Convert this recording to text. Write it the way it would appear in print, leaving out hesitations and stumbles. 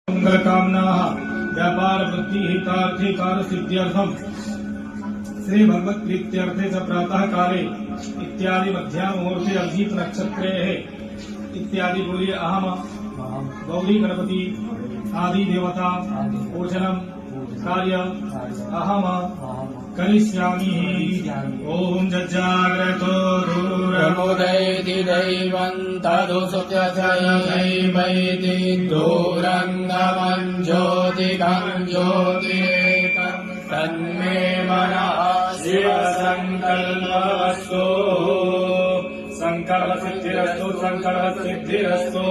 मंगल कामना व्यापार वृद्धि हितार्थे कार्य सिद्ध्यर्थम श्री भगवत प्रीत्यर्थे च प्रातः काले इत्यादि मध्याह्न मुहूर्ते अभिजीत नक्षत्रे इत्यादि बोलिए अहम गौरी गणपति आदि देवता पूजनम कार्य अहम करिष्यामि। ओम जज्जाग्रतो दूरमुदैति दैवं तदुसुत्यजयैवैति दूरङ्गमं ज्योतिकं ज्योतिरेकं तन्मे मनः शिवसङ्कल्पस्तु संकल्प सिद्धिरस्तु संकल्प सिद्धिरस्तु।